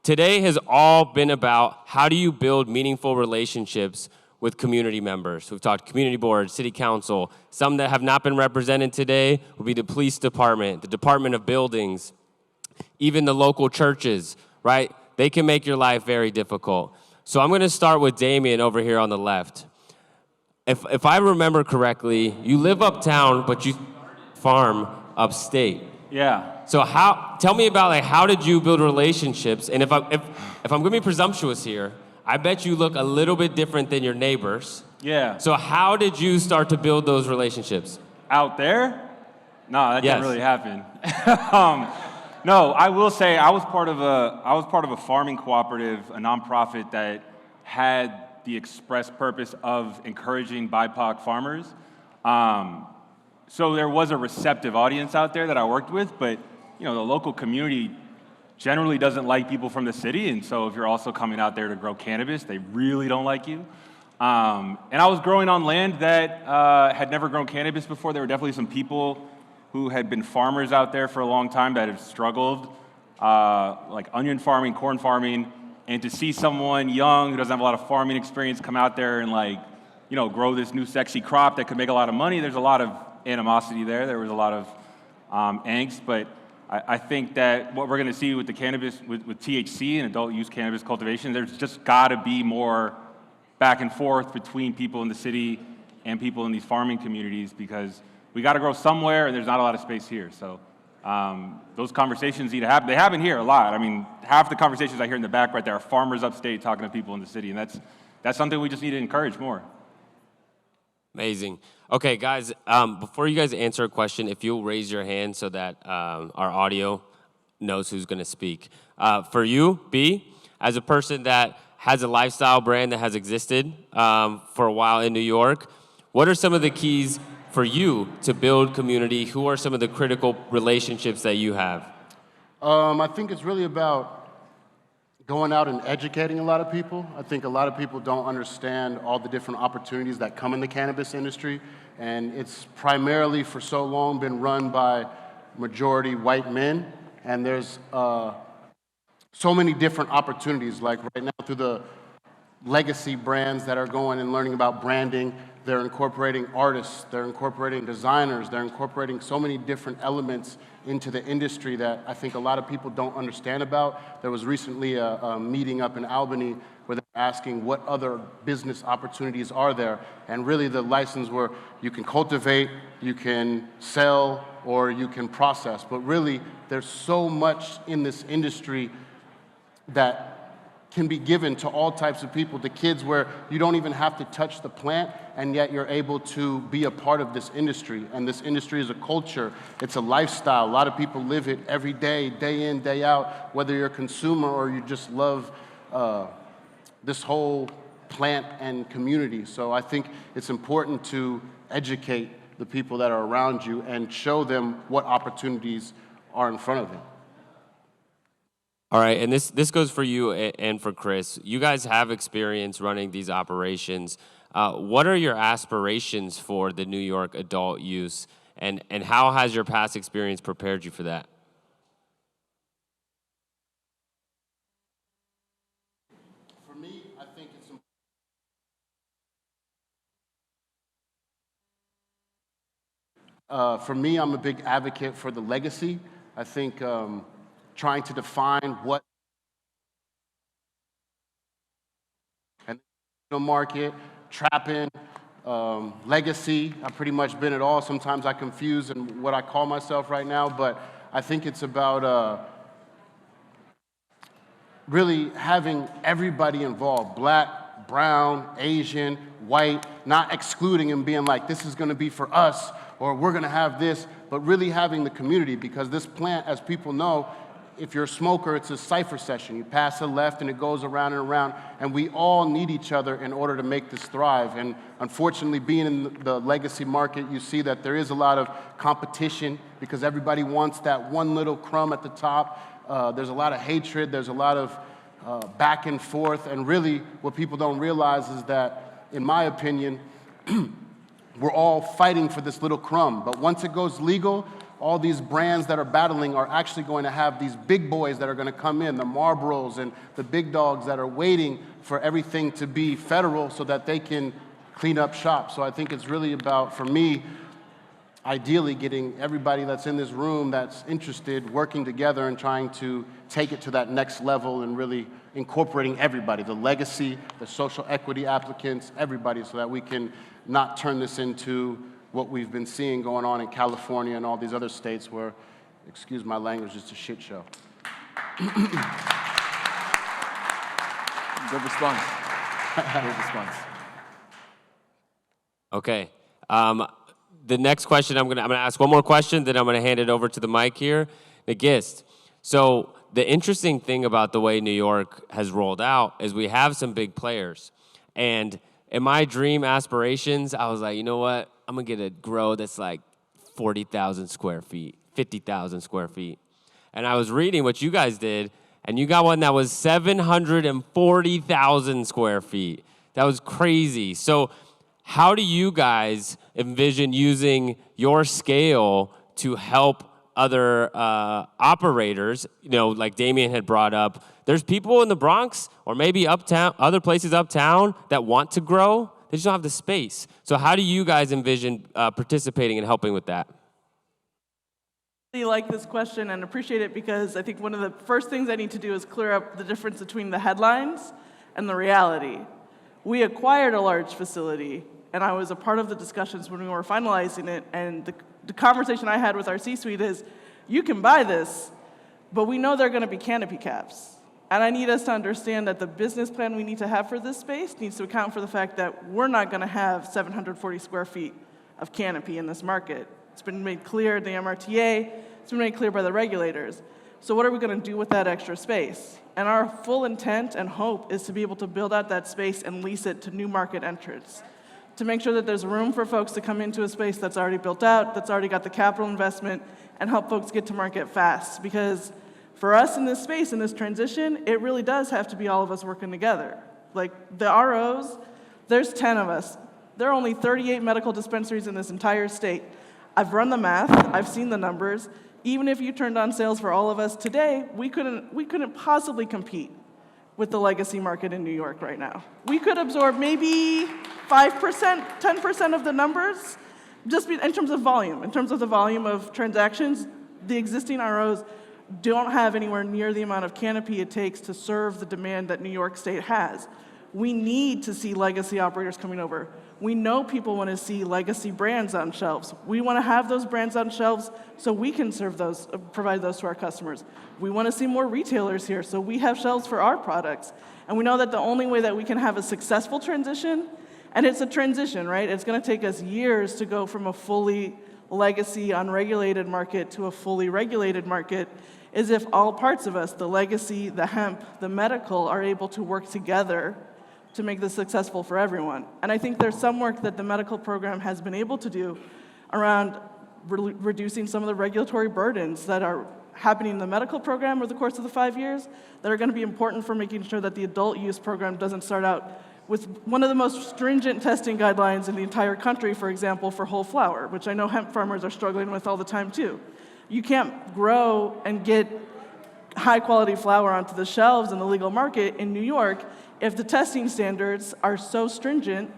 Today has all been about how do you build meaningful relationships with community members. We've talked community board, city council. Some that have not been represented today will be the police department, the Department of Buildings, even the local churches, right? They can make your life very difficult. So I'm going to start with Damien over here on the left. If I remember correctly, you live uptown, but you farm upstate. Yeah. So tell me about like how did you build relationships? And if I'm going to be presumptuous here, I bet you look a little bit different than your neighbors. Yeah. So how did you start to build those relationships? Out there? No, that Yes. didn't really happen. No, I will say I was part of a farming cooperative, a nonprofit that had the express purpose of encouraging BIPOC farmers. So there was a receptive audience out there that I worked with, but the local community generally doesn't like people from the city, and so if you're also coming out there to grow cannabis, they really don't like you. And I was growing on land that had never grown cannabis before. There were definitely some people who had been farmers out there for a long time that have struggled, like onion farming, corn farming, and to see someone young who doesn't have a lot of farming experience come out there and grow this new sexy crop that could make a lot of money, there's a lot of animosity there. There was a lot of angst, but I think that what we're going to see with the cannabis, with THC and adult use cannabis cultivation, there's just got to be more back and forth between people in the city and people in these farming communities because we got to grow somewhere and there's not a lot of space here. So those conversations need to happen. They happen here a lot. I mean, half the conversations I hear in the back right there are farmers upstate talking to people in the city, and that's something we just need to encourage more. Amazing. Okay, guys, before you guys answer a question, if you'll raise your hand so that our audio knows who's going to speak. For you, B, as a person that has a lifestyle brand that has existed for a while in New York, what are some of the keys for you to build community? Who are some of the critical relationships that you have? I think it's really about going out and educating a lot of people. I think a lot of people don't understand all the different opportunities that come in the cannabis industry, and it's primarily for so long been run by majority white men, and there's so many different opportunities, like right now through the legacy brands that are going and learning about branding. They're incorporating artists, they're incorporating designers, they're incorporating so many different elements into the industry that I think a lot of people don't understand about. There was recently a meeting up in Albany where they're asking what other business opportunities are there, and really the license where you can cultivate, you can sell, or you can process. But really, there's so much in this industry that can be given to all types of people, to kids where you don't even have to touch the plant, and yet you're able to be a part of this industry. And this industry is a culture, it's a lifestyle. A lot of people live it every day, day in, day out, whether you're a consumer or you just love this whole plant and community. So I think it's important to educate the people that are around you and show them what opportunities are in front of them. All right, and this goes for you and for Chris. You guys have experience running these operations. What are your aspirations for the New York adult use, and how has your past experience prepared you for that? For me, I think it's for me, I'm a big advocate for the legacy. I think trying to define what and the market, trapping, legacy. I've pretty much been it all. Sometimes I confuse in what I call myself right now, but I think it's about really having everybody involved, black, brown, Asian, white, not excluding and being like, this is gonna be for us, or we're gonna have this, but really having the community, because this plant, as people know, if you're a smoker, it's a cipher session. You pass a left and it goes around and around, and we all need each other in order to make this thrive. And unfortunately, being in the legacy market, you see that there is a lot of competition because everybody wants that one little crumb at the top. There's a lot of hatred, there's a lot of back and forth, and really what people don't realize is that, in my opinion, we're all fighting for this little crumb. But once it goes legal, all these brands that are battling are actually going to have these big boys that are going to come in, the Marlboros and the big dogs that are waiting for everything to be federal so that they can clean up shop. So I think it's really about, for me, ideally getting everybody that's in this room that's interested working together and trying to take it to that next level and really incorporating everybody, the legacy, the social equity applicants, everybody, so that we can not turn this into what we've been seeing going on in California and all these other states where, excuse my language, it's a shit show. Good response. Good response. Okay. The next question, I'm gonna ask one more question, then I'm gonna hand it over to the mic here. Nagist. So the interesting thing about the way New York has rolled out is we have some big players. And in my dream aspirations, I was like, you know what? I'm gonna get a grow that's like 40,000 square feet, 50,000 square feet. And I was reading what you guys did, and you got one that was 740,000 square feet. That was crazy. So how do you guys envision using your scale to help other operators? You know, like Damien had brought up, there's people in the Bronx or maybe uptown, other places uptown that want to grow. They just don't have the space. So how do you guys envision participating and helping with that? I really like this question and appreciate it because I think one of the first things I need to do is clear up the difference between the headlines and the reality. We acquired a large facility, and I was a part of the discussions when we were finalizing it, and the conversation I had with our C-suite is, you can buy this, but we know there are going to be canopy caps. And I need us to understand that the business plan we need to have for this space needs to account for the fact that we're not going to have 740 square feet of canopy in this market. It's been made clear in the MRTA, it's been made clear by the regulators. So what are we going to do with that extra space? And our full intent and hope is to be able to build out that space and lease it to new market entrants, to make sure that there's room for folks to come into a space that's already built out, that's already got the capital investment, and help folks get to market fast. Because for us in this space, in this transition, it really does have to be all of us working together. Like the ROs, there's 10 of us. There are only 38 medical dispensaries in this entire state. I've run the math, I've seen the numbers. Even if you turned on sales for all of us today, we couldn't possibly compete with the legacy market in New York right now. We could absorb maybe 5%, 10% of the numbers, just in terms of volume. In terms of the volume of transactions, the existing ROs don't have anywhere near the amount of canopy it takes to serve the demand that New York State has. We need to see legacy operators coming over. We know people want to see legacy brands on shelves. We want to have those brands on shelves so we can serve those, provide those to our customers. We want to see more retailers here so we have shelves for our products. And we know that the only way that we can have a successful transition, and it's a transition, right? It's going to take us years to go from a fully legacy unregulated market to a fully regulated market, is if all parts of us, the legacy, the hemp, the medical, are able to work together to make this successful for everyone. And I think there's some work that the medical program has been able to do around reducing some of the regulatory burdens that are happening in the medical program over the course of the 5 years that are going to be important for making sure that the adult use program doesn't start out with one of the most stringent testing guidelines in the entire country, for example, for whole flower, which I know hemp farmers are struggling with all the time too. You can't grow and get high-quality flower onto the shelves in the legal market in New York if the testing standards are so stringent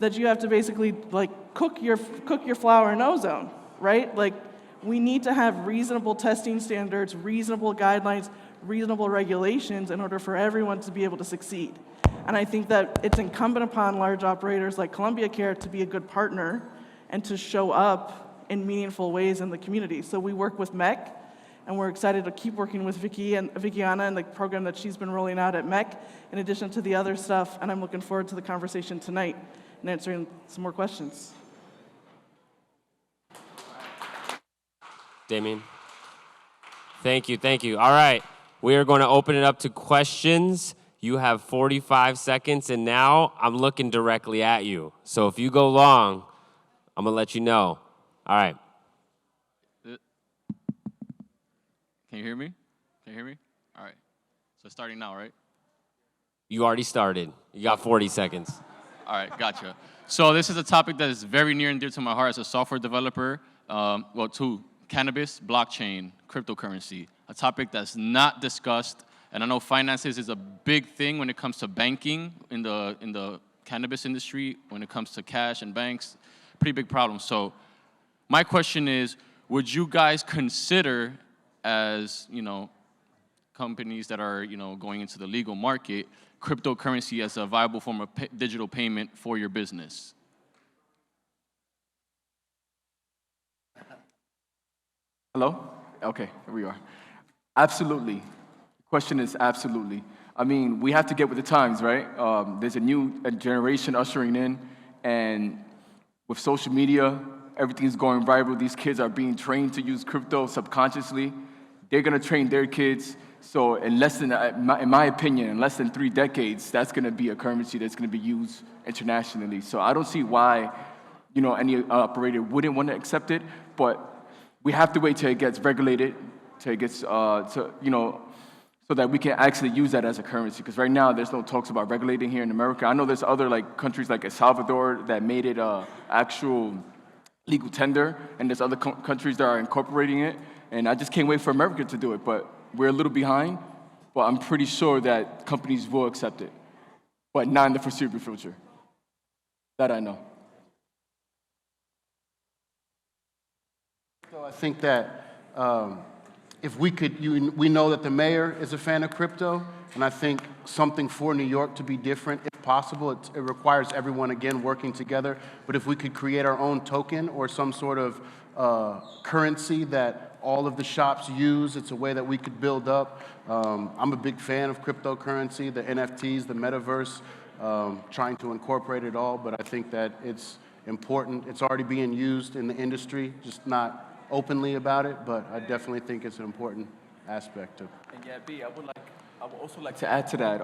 that you have to basically cook your flower in ozone, right? Like, we need to have reasonable testing standards, reasonable guidelines, reasonable regulations in order for everyone to be able to succeed. And I think that it's incumbent upon large operators like Columbia Care to be a good partner and to show up in meaningful ways in the community. So we work with MEC, and we're excited to keep working with Vickiana and the program that she's been rolling out at MEC, in addition to the other stuff, and I'm looking forward to the conversation tonight and answering some more questions. Damien. Thank you. All right, we are going to open it up to questions. You have 45 seconds, and now I'm looking directly at you. So if you go long, I'm going to let you know. All right. Can you hear me? All right. So starting now, right? You already started. You got 40 seconds. All right, gotcha. So this is a topic that is very near and dear to my heart as a software developer. Well, two cannabis, blockchain, cryptocurrency, a topic that's not discussed. And I know finances is a big thing when it comes to banking in the cannabis industry, when it comes to cash and banks, pretty big problem. So my question is, would you guys consider, as companies that are going into the legal market, cryptocurrency as a viable form of digital payment for your business? Hello? Okay, here we are. Absolutely. Question is absolutely. I mean, we have to get with the times, right? There's a new generation ushering in, and with social media, everything's going viral. These kids are being trained to use crypto subconsciously. They're gonna train their kids. So in my opinion, in less than 3 decades, that's gonna be a currency that's gonna be used internationally. So I don't see why, any operator wouldn't want to accept it, but we have to wait till it gets regulated, till it gets, so that we can actually use that as a currency. Because right now, there's no talks about regulating here in America. I know there's other countries like El Salvador that made it actual legal tender, and there's other countries that are incorporating it. And I just can't wait for America to do it, but we're a little behind. But I'm pretty sure that companies will accept it, but not in the foreseeable future. That I know. So I think that if we we know that the mayor is a fan of crypto, and I think something for New York to be different, if possible, it requires everyone, again, working together. But if we could create our own token or some sort of currency that all of the shops use, it's a way that we could build up. I'm a big fan of cryptocurrency, the NFTs, the metaverse, trying to incorporate it all, but I think that it's important. It's already being used in the industry, just not openly about it, but I definitely think it's an important aspect of. And yeah, B, I would also like to add to that.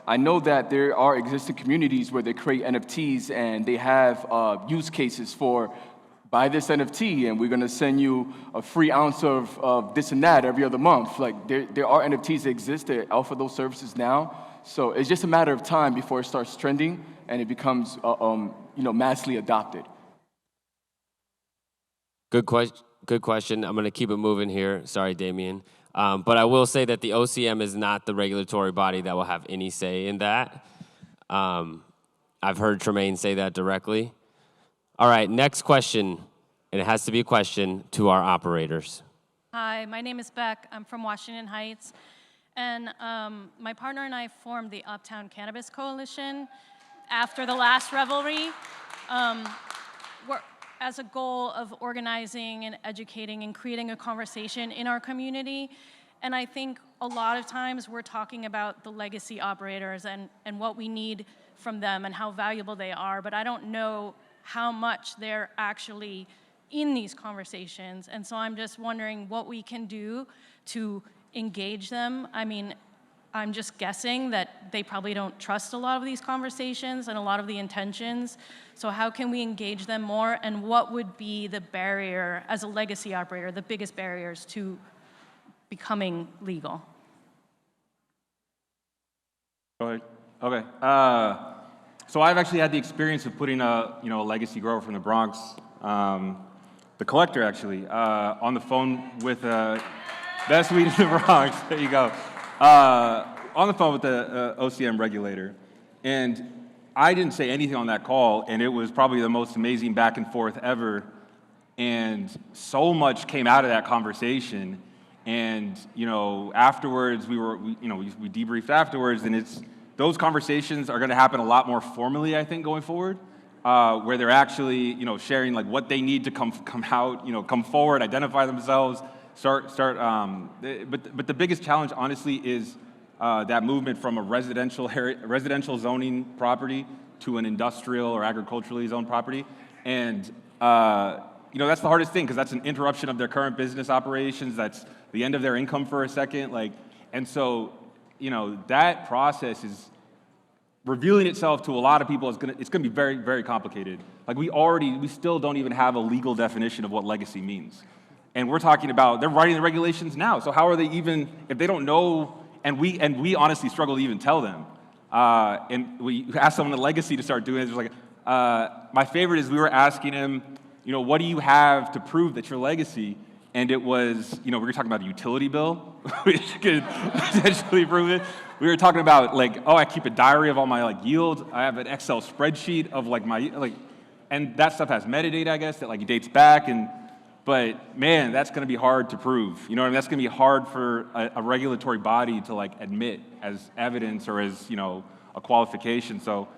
I know that there are existing communities where they create NFTs and they have use cases for buy this NFT and we're gonna send you a free ounce of this and that every other month. Like there are NFTs that exist that offer those services now. So it's just a matter of time before it starts trending and it becomes massively adopted. Good question. I'm going to keep it moving here. Sorry, Damien. But I will say that the OCM is not the regulatory body that will have any say in that. I've heard Tremaine say that directly. All right, next question, and it has to be a question to our operators. Hi, my name is Beck. I'm from Washington Heights. And my partner and I formed the Uptown Cannabis Coalition after the last revelry. As a goal of organizing and educating and creating a conversation in our community. And I think a lot of times we're talking about the legacy operators and what we need from them and how valuable they are, but I don't know how much they're actually in these conversations. And so I'm just wondering what we can do to engage them. I mean, I'm just guessing that they probably don't trust a lot of these conversations and a lot of the intentions. So how can we engage them more? And what would be the barrier, as a legacy operator, the biggest barriers to becoming legal? Go ahead. Okay. So I've actually had the experience of putting a legacy grower from the Bronx, the collector actually, on the phone with best weed in the Bronx. There you go. On the phone with the OCM regulator, and I didn't say anything on that call, and it was probably the most amazing back and forth ever, and so much came out of that conversation, and afterwards we debriefed afterwards, and those conversations are going to happen a lot more formally, I think, going forward, where they're actually sharing like what they need to come out, come forward, identify themselves. But the biggest challenge, honestly, is that movement from a residential zoning property to an industrial or agriculturally zoned property, and that's the hardest thing because that's an interruption of their current business operations. That's the end of their income for a second, and so that process is revealing itself to a lot of people. It's gonna be very, very complicated. Like we still don't even have a legal definition of what legacy means. And we're talking about, they're writing the regulations now. So how are they even, if they don't know, and we honestly struggle to even tell them. And we asked someone the legacy to start doing it. There's my favorite is we were asking him, what do you have to prove that your legacy? and it was, we were talking about a utility bill, which could potentially prove it. We were talking about I keep a diary of all my yields. I have an Excel spreadsheet of and that stuff has metadata, I guess, that dates back. But man, that's going to be hard to prove. You know what I mean? That's going to be hard for a regulatory body to admit as evidence or as a qualification. So,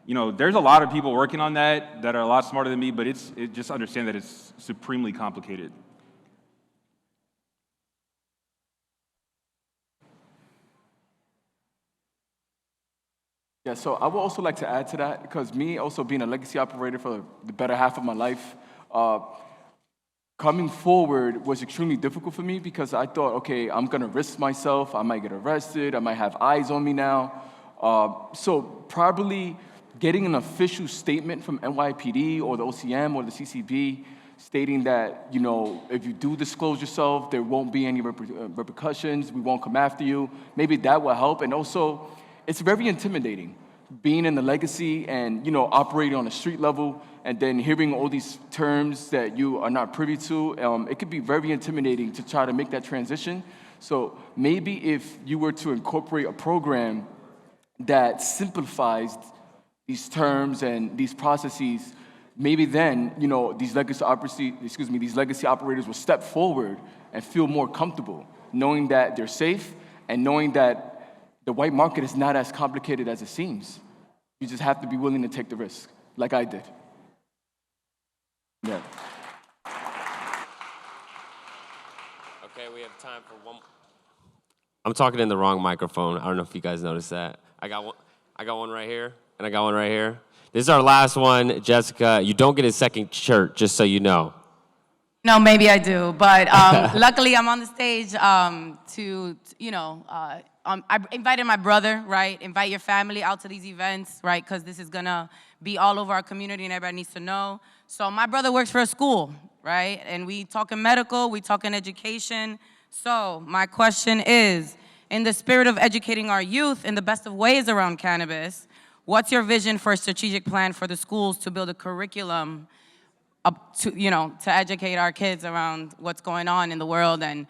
there's a lot of people working on that are a lot smarter than me. But just understand that it's supremely complicated. Yeah, so I would also like to add to that, because me also being a legacy operator for the better half of my life, coming forward was extremely difficult for me because I thought, okay, I'm gonna risk myself, I might get arrested, I might have eyes on me now. So probably getting an official statement from NYPD or the OCM or the CCB stating that, if you do disclose yourself, there won't be any repercussions, we won't come after you, maybe that will help. And also, it's very intimidating being in the legacy and, operating on a street level and then hearing all these terms that you are not privy to. It could be very intimidating to try to make that transition. So maybe if you were to incorporate a program that simplifies these terms and these processes, maybe then, these legacy operators will step forward and feel more comfortable, knowing that they're safe and knowing that the white market is not as complicated as it seems. You just have to be willing to take the risk, like I did. Yeah. Okay, we have time for one. I'm talking in the wrong microphone. I don't know if you guys noticed that. I got one right here, and I got one right here. This is our last one. Jessica, you don't get a second shirt, just so you know. No, maybe I do, but luckily I'm on the stage I invited my brother, right? Invite your family out to these events, right? Because this is gonna be all over our community and everybody needs to know. So my brother works for a school, right? And we talking medical, we talking education. So my question is, in the spirit of educating our youth in the best of ways around cannabis, what's your vision for a strategic plan for the schools to build a curriculum to educate our kids around what's going on in the world and,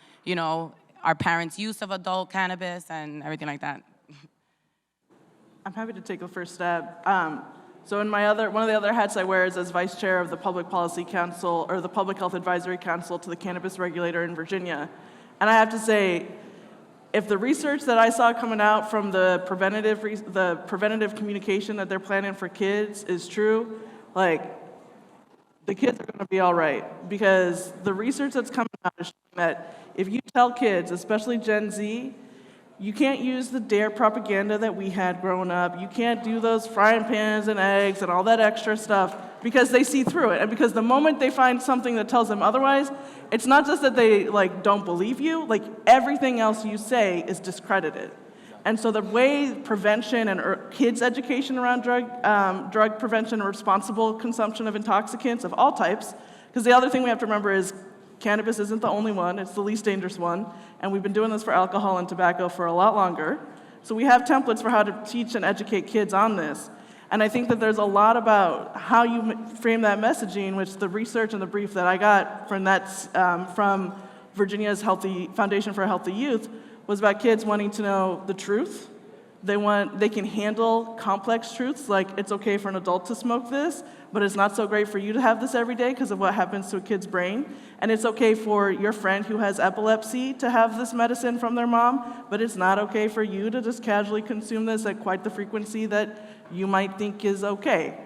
our parents' use of adult cannabis and everything like that? I'm happy to take a first stab. So in one of the other hats I wear is as vice chair of the Public Policy Council, or the Public Health Advisory Council to the cannabis regulator in Virginia. And I have to say, if the research that I saw coming out from the preventative communication that they're planning for kids is true, the kids are going to be all right. Because the research that's coming out is showing that if you tell kids, especially Gen Z, you can't use the DARE propaganda that we had growing up. You can't do those frying pans and eggs and all that extra stuff because they see through it. And because the moment they find something that tells them otherwise, it's not just that they don't believe you, everything else you say is discredited. And so the way prevention and kids' education around drug prevention and responsible consumption of intoxicants of all types, because the other thing we have to remember is cannabis isn't the only one, it's the least dangerous one, and we've been doing this for alcohol and tobacco for a lot longer. So we have templates for how to teach and educate kids on this. And I think that there's a lot about how you frame that messaging, which the research and the brief that I got from Virginia's Foundation for a Healthy Youth was about kids wanting to know the truth. They can handle complex truths, like it's okay for an adult to smoke this, but it's not so great for you to have this every day because of what happens to a kid's brain. And it's okay for your friend who has epilepsy to have this medicine from their mom, but it's not okay for you to just casually consume this at quite the frequency that you might think is okay,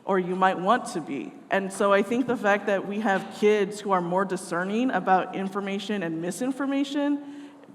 or you might want to be. And so I think the fact that we have kids who are more discerning about information and misinformation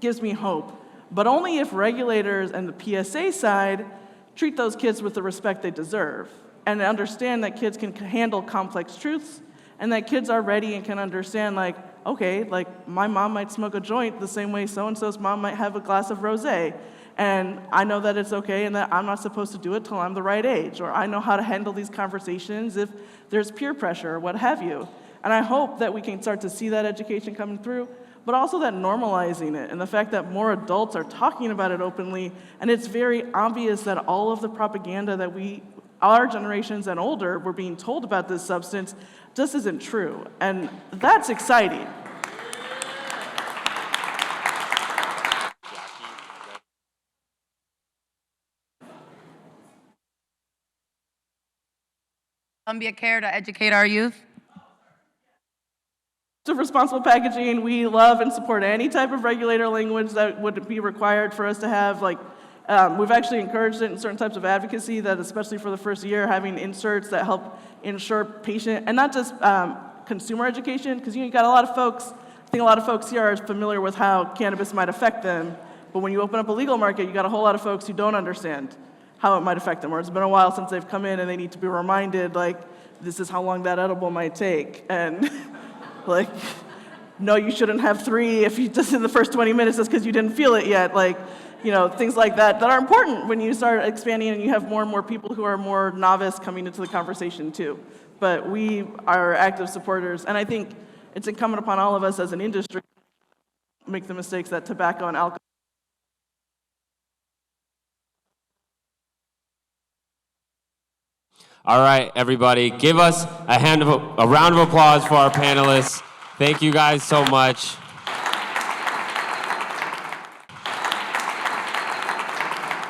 gives me hope. But only if regulators and the PSA side treat those kids with the respect they deserve and understand that kids can handle complex truths and that kids are ready and can understand, my mom might smoke a joint the same way so-and-so's mom might have a glass of rosé. And I know that it's okay and that I'm not supposed to do it till I'm the right age, or I know how to handle these conversations if there's peer pressure or what have you. And I hope that we can start to see that education coming through, but also that normalizing it and the fact that more adults are talking about it openly, and it's very obvious that all of the propaganda that our generations and older were being told about this substance just isn't true. And that's exciting. Columbia Care to educate our youth? Of responsible packaging, we love and support any type of regulator language that would be required for us to have. We've actually encouraged it in certain types of advocacy that, especially for the first year, having inserts that help ensure patient, and not just consumer education, because you got a lot of folks, I think a lot of folks here are familiar with how cannabis might affect them, but when you open up a legal market, you got a whole lot of folks who don't understand how it might affect them, or it's been a while since they've come in and they need to be reminded, this is how long that edible might take, and no, you shouldn't have 3 if you just in the first 20 minutes just because you didn't feel it yet. Things like that are important when you start expanding and you have more and more people who are more novice coming into the conversation too. But we are active supporters, and I think it's incumbent upon all of us as an industry to make the mistakes that tobacco and alcohol. All right, everybody, give us a round of applause for our panelists. Thank you guys so much.